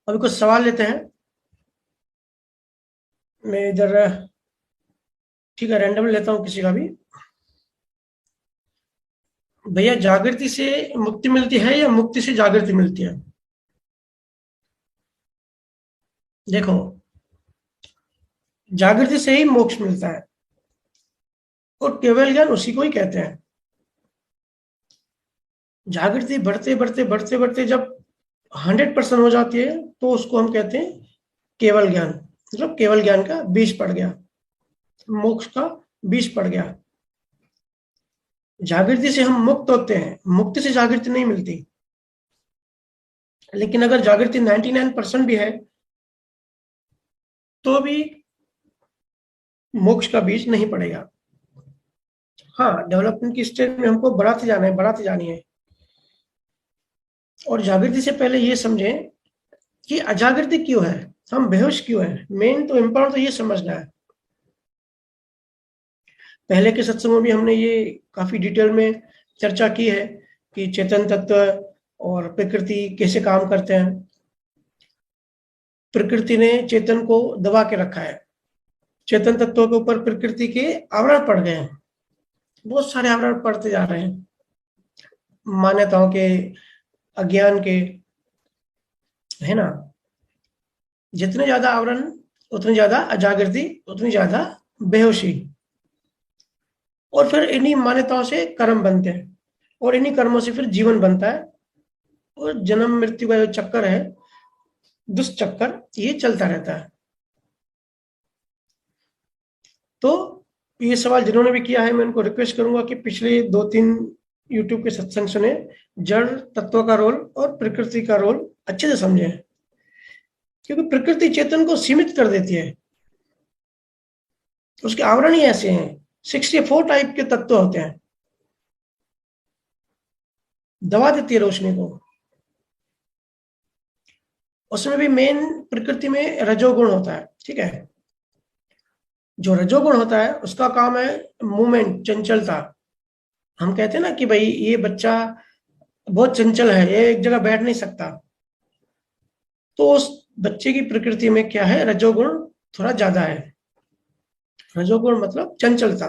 अभी कुछ सवाल लेते हैं। मैं इधर ठीक है रैंडम लेता हूँ किसी का भी। भैया, जागृति से मुक्ति मिलती है या मुक्ति से जागृति मिलती है? देखो, जागृति से ही मोक्ष मिलता है और केवल ज्ञान उसी को ही कहते हैं। जागृति बढ़ते बढ़ते बढ़ते बढ़ते जब 100% हो जाती है तो उसको हम कहते हैं केवल ज्ञान। मतलब केवल ज्ञान का बीज पड़ गया, मोक्ष का बीज पड़ गया। जागृति से हम मुक्त होते हैं, मुक्ति से जागृति नहीं मिलती। लेकिन अगर जागृति 99% भी है तो भी मोक्ष का बीज नहीं पड़ेगा। हाँ, डेवलपमेंट की स्टेज में हमको बढ़ाते जाना है, बढ़ाते जानी है। और जागृति से पहले ये समझें कि अजागृति क्यों है, हम बेहोश क्यों हैं। मेन तो इम्पोर्टेंट तो ये समझना है। पहले के सत्संगों में हमने ये काफी डिटेल में चर्चा की है कि चेतन तत्व और प्रकृति कैसे काम करते हैं। प्रकृति ने चेतन को दबा के रखा है। चेतन तत्वों के ऊपर प्रकृति के आवरण पड़ गए हैं, बहुत सारे आवरण पड़ते जा रहे हैं, मान्यताओं के, अज्ञान के, है ना। जितने ज्यादा आवरण उतनी ज्यादा अजागृति, उतनी ज्यादा बेहोशी। और फिर इन्हीं मान्यताओं से कर्म बनते हैं और इन्हीं कर्मों से फिर जीवन बनता है। और जन्म मृत्यु का जो चक्कर है, दुष्चक्कर, ये चलता रहता है। तो ये सवाल जिन्होंने भी किया है, मैं उनको रिक्वेस्ट करूंगा कि पिछले 2-3 यूट्यूब के सत्संग सुने, जड़ तत्व का रोल और प्रकृति का रोल अच्छे से समझे। क्योंकि प्रकृति चेतन को सीमित कर देती है, उसके आवरण ही ऐसे हैं। 64 टाइप के तत्व होते हैं, दबा देती है रोशनी को। उसमें भी मेन प्रकृति में रजोगुण होता है, ठीक है। जो रजोगुण होता है उसका काम है मूवमेंट, चंचलता। हम कहते हैं ना कि भाई ये बच्चा बहुत चंचल है, ये एक जगह बैठ नहीं सकता। तो उस बच्चे की प्रकृति में क्या है, रजोगुण थोड़ा ज्यादा है। रजोगुण मतलब चंचलता।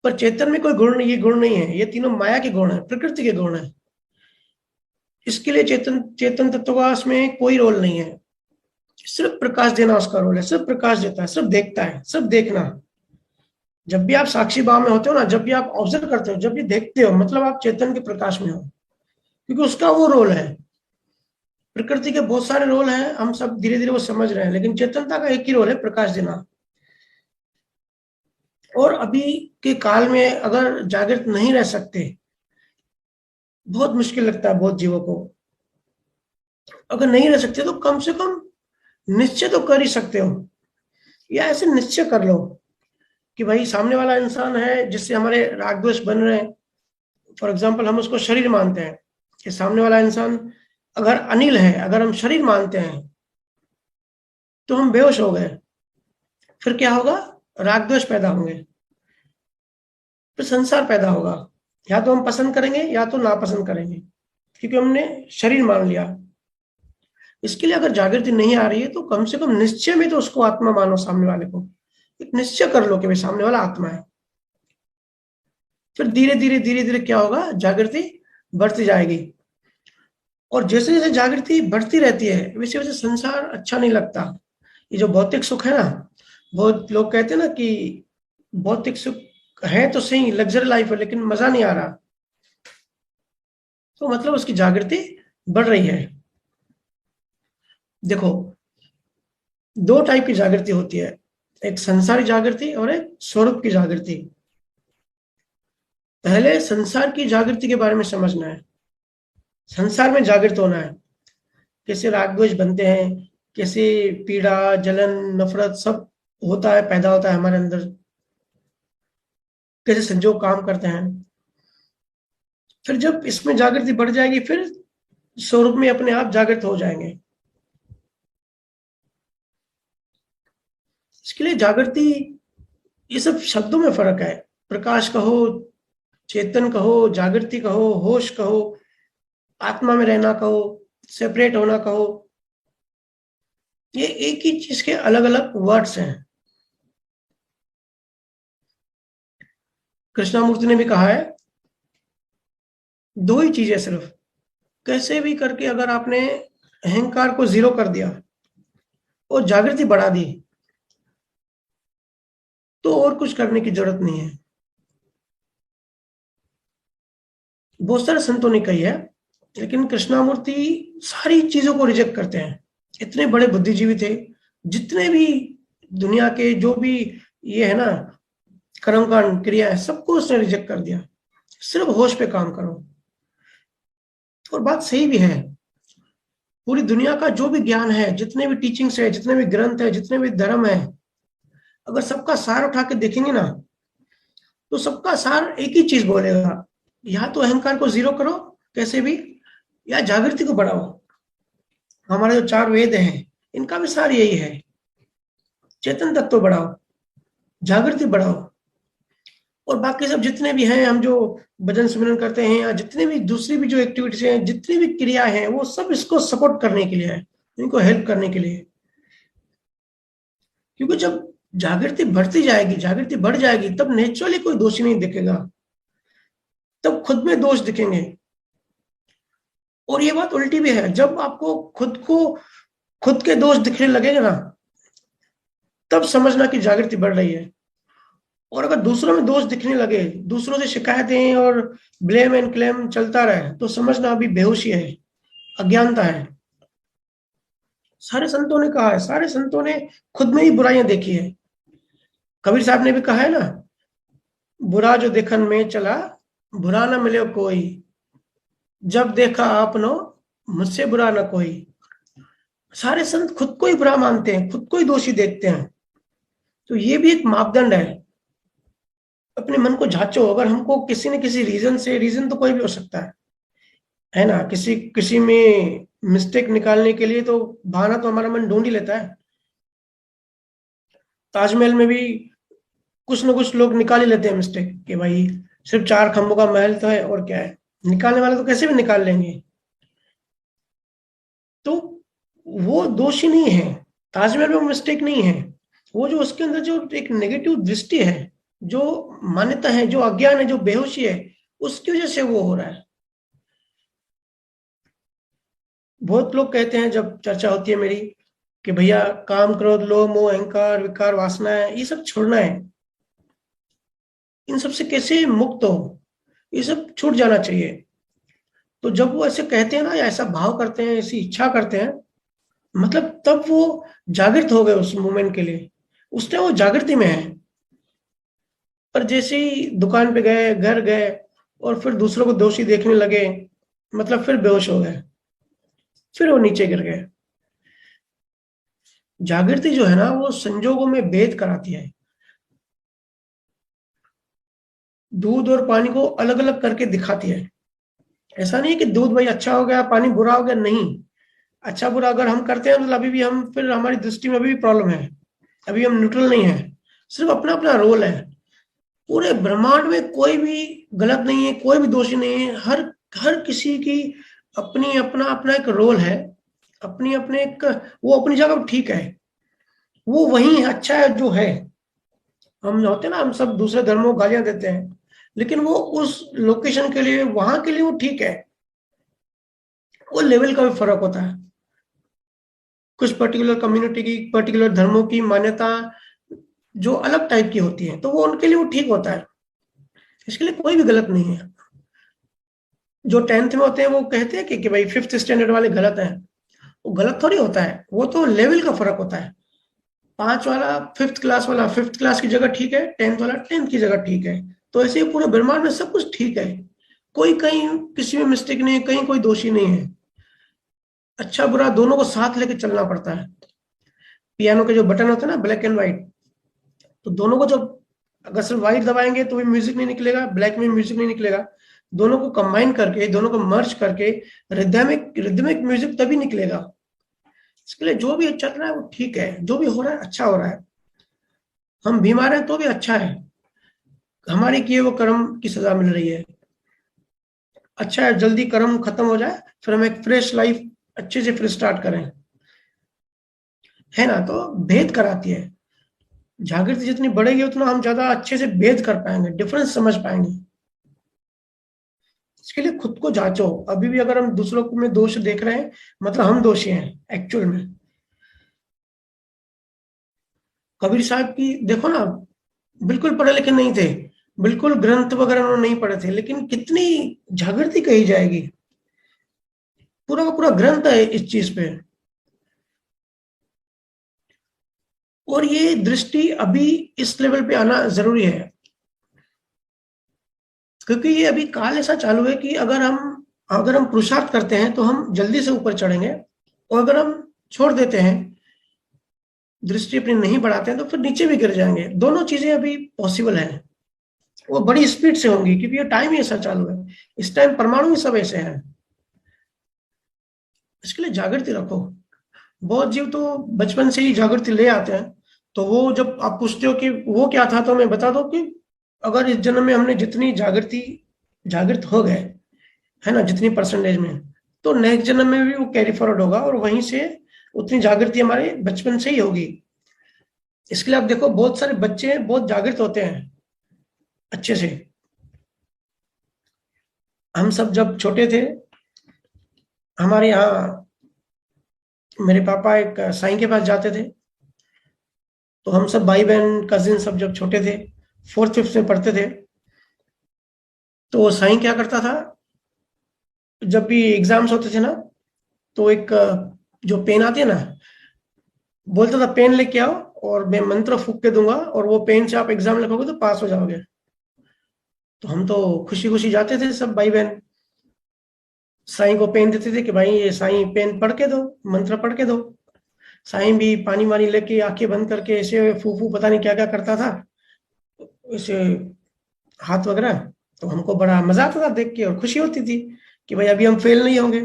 पर चेतन में कोई गुण नहीं, ये गुण नहीं है, ये तीनों माया के गुण है, प्रकृति के गुण है। इसके लिए चेतन चेतन तत्व का इसमें कोई रोल नहीं है। सिर्फ प्रकाश देना उसका रोल है, सिर्फ प्रकाश देता है, सिर्फ देखता है, सिर्फ देखना। जब भी आप साक्षी भाव में होते हो ना, जब भी आप ऑब्जर्व करते हो, जब भी देखते हो, मतलब आप चेतन के प्रकाश में हो, क्योंकि उसका वो रोल है। प्रकृति के बहुत सारे रोल हैं, हम सब धीरे धीरे वो समझ रहे हैं, लेकिन चेतनता का एक ही रोल है, प्रकाश देना। और अभी के काल में अगर जागृत नहीं रह सकते, बहुत मुश्किल लगता है बहुत जीवों को। अगर नहीं रह सकते तो कम से कम निश्चय तो कर ही सकते हो, या ऐसे निश्चय कर लो कि भाई सामने वाला इंसान है जिससे हमारे राग द्वेष बन रहे हैं। फॉर एग्जाम्पल, हम उसको शरीर मानते हैं कि सामने वाला इंसान अगर अनिल है, अगर हम शरीर मानते हैं तो हम बेहोश हो गए। फिर क्या होगा, राग द्वेष पैदा होंगे, फिर संसार पैदा होगा। या तो हम पसंद करेंगे या तो नापसंद करेंगे, क्योंकि हमने शरीर मान लिया। इसके लिए अगर जागृति नहीं आ रही है तो कम से कम निश्चय में तो उसको आत्मा मानो, सामने वाले को एक निश्चय कर लो कि भाई सामने वाला आत्मा है। फिर धीरे धीरे धीरे धीरे क्या होगा, जागृति बढ़ती जाएगी। और जैसे जैसे जागृति बढ़ती रहती है वैसे वैसे संसार अच्छा नहीं लगता। ये जो भौतिक सुख है ना, बहुत लोग कहते हैं ना कि भौतिक सुख है तो सही, लग्जरी लाइफ है, लेकिन मजा नहीं आ रहा। तो मतलब उसकी जागृति बढ़ रही है। देखो, 2 टाइप की जागृति होती है, एक संसारी जागृति और एक स्वरूप की जागृति। पहले संसार की जागृति के बारे में समझना है। संसार में जागृत होना है, कैसे राग द्वेष बनते हैं, कैसे पीड़ा, जलन, नफरत सब होता है, पैदा होता है हमारे अंदर, कैसे संजोग काम करते हैं। फिर जब इसमें जागृति बढ़ जाएगी फिर स्वरूप में अपने आप जागृत हो जाएंगे। इसके लिए जागृति, ये सब शब्दों में फर्क है। प्रकाश कहो, चेतन कहो, जागृति कहो, होश कहो, आत्मा में रहना कहो, सेपरेट होना कहो, ये एक ही चीज के अलग अलग वर्ड्स हैं। कृष्णामूर्ति ने भी कहा है, दो ही चीजें सिर्फ, कैसे भी करके अगर आपने अहंकार को जीरो कर दिया और जागृति बढ़ा दी, तो और कुछ करने की जरूरत नहीं है। बहुत सारे संतों ने कही है, लेकिन कृष्णामूर्ति सारी चीजों को रिजेक्ट करते हैं। इतने बड़े बुद्धिजीवी थे, जितने भी दुनिया के जो भी ये है ना कर्मकांड क्रिया है, सबको उसने रिजेक्ट कर दिया। सिर्फ होश पे काम करो। और बात सही भी है। पूरी दुनिया का जो भी ज्ञान है, जितने भी टीचिंग्स है, जितने भी ग्रंथ है, जितने भी धर्म है, अगर सबका सार उठा के देखेंगे ना, तो सबका सार एक ही चीज बोलेगा, या तो अहंकार को जीरो करो कैसे भी, या जागृति को बढ़ाओ। हमारे जो 4 वेद हैं, इनका भी सार यही है, चेतन तत्व बढ़ाओ, जागृति बढ़ाओ। और बाकी सब जितने भी हैं, हम जो भजन सिमरन करते हैं, या जितने भी दूसरी भी जो एक्टिविटीज हैं, जितनी भी क्रिया है, वो सब इसको सपोर्ट करने के लिए है, इनको हेल्प करने के लिए। क्योंकि जब जागृति बढ़ती जाएगी, जागृति बढ़ जाएगी, तब नेचुरली कोई दोषी नहीं दिखेगा, तब खुद में दोष दिखेंगे। और ये बात उल्टी भी है, जब आपको खुद के दोष दिखने लगेगा ना, तब समझना कि जागृति बढ़ रही है। और अगर दूसरों में दोष दिखने लगे, दूसरों से शिकायतें और ब्लेम एंड क्लेम चलता रहे, तो समझना अभी बेहोशी है, अज्ञानता है। सारे संतों ने कहा है, सारे संतों ने खुद में ही बुराइयां देखी है। कबीर साहब ने भी कहा है ना, बुरा जो देखन में चला, बुरा न मिले कोई, जब देखा आपनो मुझसे बुरा न कोई। सारे संत खुद को ही बुरा मानते हैं, खुद को ही दोषी देखते हैं। तो ये भी एक मापदंड है। अपने मन को जांचो। अगर हमको किसी न किसी रीजन से, रीजन तो कोई भी हो सकता है ना, किसी में मिस्टेक निकालने के लिए तो बहाना तो हमारा मन ढूंढ ही लेता है। ताजमहल में भी कुछ न कुछ लोग निकाल ही लेते हैं मिस्टेक, कि भाई सिर्फ 4 खंभों का महल तो है, और क्या है, निकालने वाले तो कैसे भी निकाल लेंगे। तो वो दोषी नहीं है, ताजमहल में मिस्टेक नहीं है। वो जो उसके अंदर जो एक नेगेटिव दृष्टि है, जो मान्यता है, जो अज्ञान है, जो बेहोशी है, उसकी वजह से वो हो रहा है। बहुत लोग कहते हैं, जब चर्चा होती है मेरी, कि भैया काम, क्रोध, लोभ, मोह, अहंकार, विकार, वासना है, ये सब छोड़ना है, इन सब से कैसे मुक्त हो, ये सब छूट जाना चाहिए। तो जब वो ऐसे कहते हैं ना, या ऐसा भाव करते हैं, ऐसी इच्छा करते हैं, मतलब तब वो जागृत हो गए उस मोमेंट के लिए, उस टाइम वो जागृति में है। पर जैसे ही दुकान पे गए, घर गए, और फिर दूसरों को दोषी देखने लगे, मतलब फिर बेहोश हो गए, फिर वो नीचे गिर गए। जागृति जो है ना, वो संजोगों में भेद कराती है। दूध और पानी को अलग अलग करके दिखाती है। ऐसा नहीं है कि दूध भाई अच्छा हो गया, पानी बुरा हो गया, नहीं। अच्छा बुरा अगर हम करते हैं, तो अभी भी हम, फिर हमारी दृष्टि में अभी भी प्रॉब्लम है, अभी हम न्यूट्रल नहीं है। सिर्फ अपना अपना रोल है। पूरे ब्रह्मांड में कोई भी गलत नहीं है, कोई भी दोषी नहीं है। हर हर किसी की अपनी अपना अपना एक रोल है, अपनी अपने एक, वो अपनी जगह ठीक है, वो वही अच्छा है जो है। हम होते हैं ना, हम सब दूसरे धर्मों को गालियां देते हैं, लेकिन वो उस लोकेशन के लिए, वहां के लिए वो ठीक है। वो लेवल का भी फर्क होता है। कुछ पर्टिकुलर कम्युनिटी की, पर्टिकुलर धर्मों की मान्यता जो अलग टाइप की होती है, तो वो उनके लिए वो ठीक होता है। इसके लिए कोई भी गलत नहीं है। जो 10th में होते हैं, वो कहते हैं कि भाई 5th स्टैंडर्ड वाले गलत हैं। वो गलत थोड़ी होता है, वो तो लेवल का फर्क होता है। 5 वाला 5th क्लास वाला 5th क्लास की जगह ठीक है, 10th वाला 10th की जगह ठीक है। तो ऐसे ही पूरे ब्रह्मांड में सब कुछ ठीक है, कोई कहीं किसी में मिस्टेक नहीं है, कहीं कोई दोषी नहीं है। अच्छा बुरा दोनों को साथ लेके चलना पड़ता है। पियानो के जो बटन होते हैं ना, ब्लैक एंड व्हाइट, तो दोनों को जब, अगर सिर्फ व्हाइट दबाएंगे तो भी म्यूजिक नहीं निकलेगा, ब्लैक में म्यूजिक नहीं निकलेगा। दोनों को कंबाइन करके, दोनों को मर्ज करके रिदमिक रिदमिक म्यूजिक तभी निकलेगा। इसके लिए जो भी चल रहा है वो ठीक है, जो भी हो रहा है अच्छा हो रहा है। हम बीमार हैं तो भी अच्छा है, हमारे किए वो कर्म की सजा मिल रही है। अच्छा है, जल्दी कर्म खत्म हो जाए, फिर हम एक फ्रेश लाइफ अच्छे से फिर स्टार्ट करें, है ना। तो भेद कराती है, जागृति जितनी बढ़ेगी उतना हम ज्यादा अच्छे से भेद कर पाएंगे, डिफरेंस समझ पाएंगे। इसके लिए खुद को जांचो। अभी भी अगर हम दूसरों को में दोष देख रहे हैं, मतलब हम दोषी हैं एक्चुअल में। कबीर साहब की देखो ना, बिल्कुल पढ़े लिखे नहीं थे, बिल्कुल ग्रंथ वगैरह उन्होंने नहीं पढ़े थे, लेकिन कितनी जागृति कही जाएगी। पूरा का पूरा ग्रंथ है इस चीज पे। और ये दृष्टि अभी इस लेवल पे आना जरूरी है, क्योंकि ये अभी काल ऐसा चालू है कि अगर हम पुरुषार्थ करते हैं तो हम जल्दी से ऊपर चढ़ेंगे, और अगर हम छोड़ देते हैं, दृष्टि अपनी नहीं बढ़ाते हैं, तो फिर नीचे भी गिर जाएंगे। दोनों चीजें अभी पॉसिबल है, वो बड़ी स्पीड से होंगी, क्योंकि ये टाइम ही ऐसा चालू है। इस टाइम परमाणु ही सब ऐसे हैं। इसके लिए जागृति रखो। बहुत जीव तो बचपन से ही जागृति ले आते हैं, तो वो जब आप पूछते हो कि वो क्या था, तो मैं बता दो कि अगर इस जन्म में हमने जितनी जागृत हो गए, है ना, जितनी परसेंटेज में, तो नेक्स्ट जन्म में भी वो कैरी फॉरवर्ड होगा, और वहीं से उतनी जागृति हमारे बचपन से ही होगी। इसके लिए आप देखो, बहुत सारे बच्चे बहुत जागृत होते हैं अच्छे से। हम सब जब छोटे थे, हमारे यहाँ मेरे पापा एक साईं के पास जाते थे, तो हम सब भाई बहन कजिन सब जब छोटे थे, फोर्थ फिफ्थ में पढ़ते थे, तो वो साईं क्या करता था, जब भी एग्जाम्स होते थे ना, तो एक जो पेन आती है ना, बोलता था पेन लेके आओ और मैं मंत्र फूक के दूंगा, और वो पेन से आप एग्जाम लिखोगे तो पास हो जाओगे। तो हम तो खुशी खुशी जाते थे सब भाई बहन, साईं को पेन देते थे कि भाई ये साईं पेन पढ़ के दो, मंत्र पढ़ के दो। साईं भी पानी वानी लेके आंखें बंद करके ऐसे फू फू पता नहीं क्या क्या करता था, ऐसे हाथ वगैरह। तो हमको बड़ा मजा आता था देख के, और खुशी होती थी कि भाई अभी हम फेल नहीं होंगे।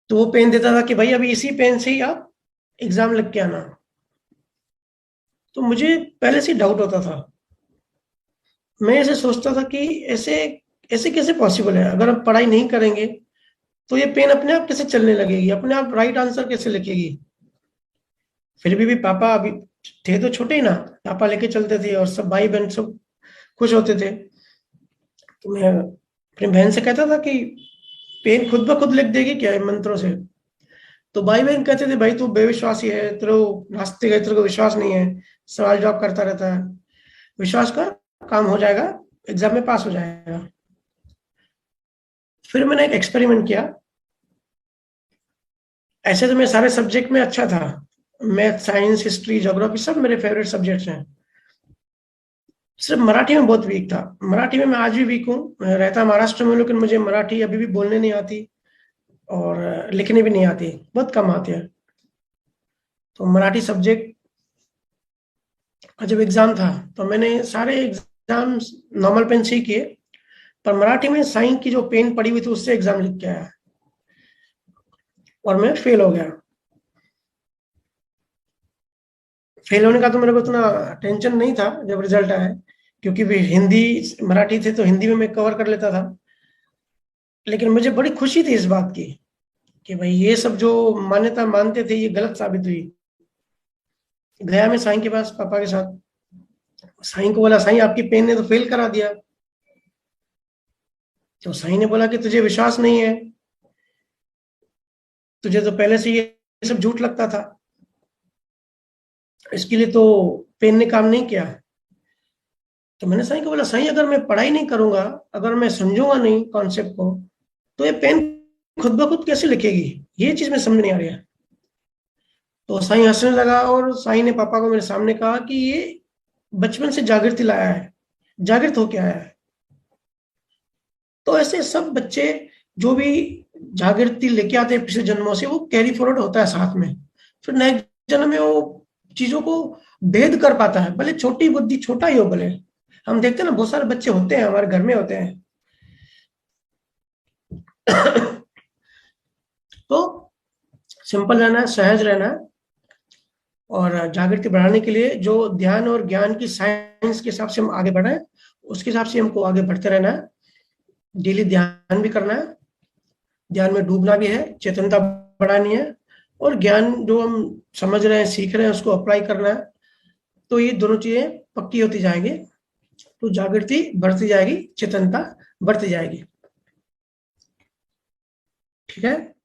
तो वो पेन देता था कि भाई अभी इसी पेन से ही आप एग्जाम लिख के आना। तो मुझे पहले से डाउट होता था, मैं ऐसे सोचता था कि ऐसे ऐसे कैसे पॉसिबल है, अगर हम पढ़ाई नहीं करेंगे तो ये पेन अपने आप कैसे चलने लगेगी, अपने आप राइट आंसर कैसे लिखेगी। फिर भी पापा अभी थे तो छोटे ही ना, पापा लेके चलते थे और सब भाई बहन सब खुश होते थे। तो मैं अपनी बहन से कहता था कि पेन खुद ब खुद लिख देगी क्या इन मंत्रों से। तो भाई बहन कहते थे भाई तू बेविश्वासी है, तेरे नास्तिक है, तेरे को विश्वास नहीं है, सवाल जवाब करता रहता है, विश्वास कर, काम हो जाएगा, एग्जाम में पास हो जाएगा। फिर मैंने एक एक्सपेरिमेंट किया। ऐसे तो मैं सारे सब्जेक्ट में अच्छा था, मैथ साइंस हिस्ट्री ज्योग्राफी सब मेरे फेवरेट सब्जेक्ट्स हैं। सिर्फ मराठी में बहुत वीक था। मराठी में मैं आज भी वीक हूँ, मैं रहता महाराष्ट्र में, लेकिन मुझे मराठी अभी भी बोलने नहीं आती, और लिखने भी नहीं आती, बहुत कम आती है। तो मराठी सब्जेक्ट का जब एग्जाम था, तो मैंने सारे एग्जाम नॉर्मल पेन से ही किए, पर मराठी में साइंस की जो पेन पड़ी हुई थी उससे एग्जाम लिख के आया, और मैं फेल हो गया। फेल होने का तो मेरे को इतना टेंशन नहीं था जब रिजल्ट आया, क्योंकि भी हिंदी मराठी थे तो हिंदी में मैं कवर कर लेता था। लेकिन मुझे बड़ी खुशी थी इस बात की कि भाई ये सब जो मान्यता मानते थे ये गलत साबित हुई। गया मैं साईं के पास पापा के साथ, साईं को बोला साईं आपकी पेन ने तो फेल करा दिया। तो साईं ने बोला कि तुझे विश्वास नहीं है, तुझे तो पहले से ये सब झूठ लगता था, इसके लिए तो पेन ने काम नहीं किया। तो मैंने साईं को बोला साईं अगर मैं पढ़ाई नहीं करूंगा, अगर मैं समझूंगा नहीं कॉन्सेप्ट को, तो ये पेन खुद ब खुद कैसे लिखेगी, ये चीज में समझ नहीं आ रही है। तो साईं हंसने लगा, और साईं ने पापा को मेरे सामने कहा कि ये बचपन से जागृति लाया है, जागृत होके आया है। तो ऐसे सब बच्चे जो भी जागृति लेके आते हैं पिछले जन्मों से, वो कैरी फॉरवर्ड होता है साथ में, फिर नेक्स्ट जन्म में वो चीजों को भेद कर पाता है, भले छोटी बुद्धि छोटा ही हो भले। हम देखते हैं ना, बहुत सारे बच्चे होते हैं हमारे घर में होते हैं। तो सिंपल रहना है, सहज रहना है, और जागृति बढ़ाने के लिए जो ध्यान और ज्ञान की साइंस के हिसाब से हम आगे बढ़े, उसके हिसाब से हमको आगे बढ़ते रहना है। डेली ध्यान भी करना है, ध्यान में डूबना भी है, चेतनता बढ़ानी है, और ज्ञान जो हम समझ रहे हैं, सीख रहे हैं, उसको अप्लाई करना है। तो ये दोनों चीजें पक्की होती जाएंगी, तो जागृति बढ़ती जाएगी, चेतनता बढ़ती जाएगी। ठीक है।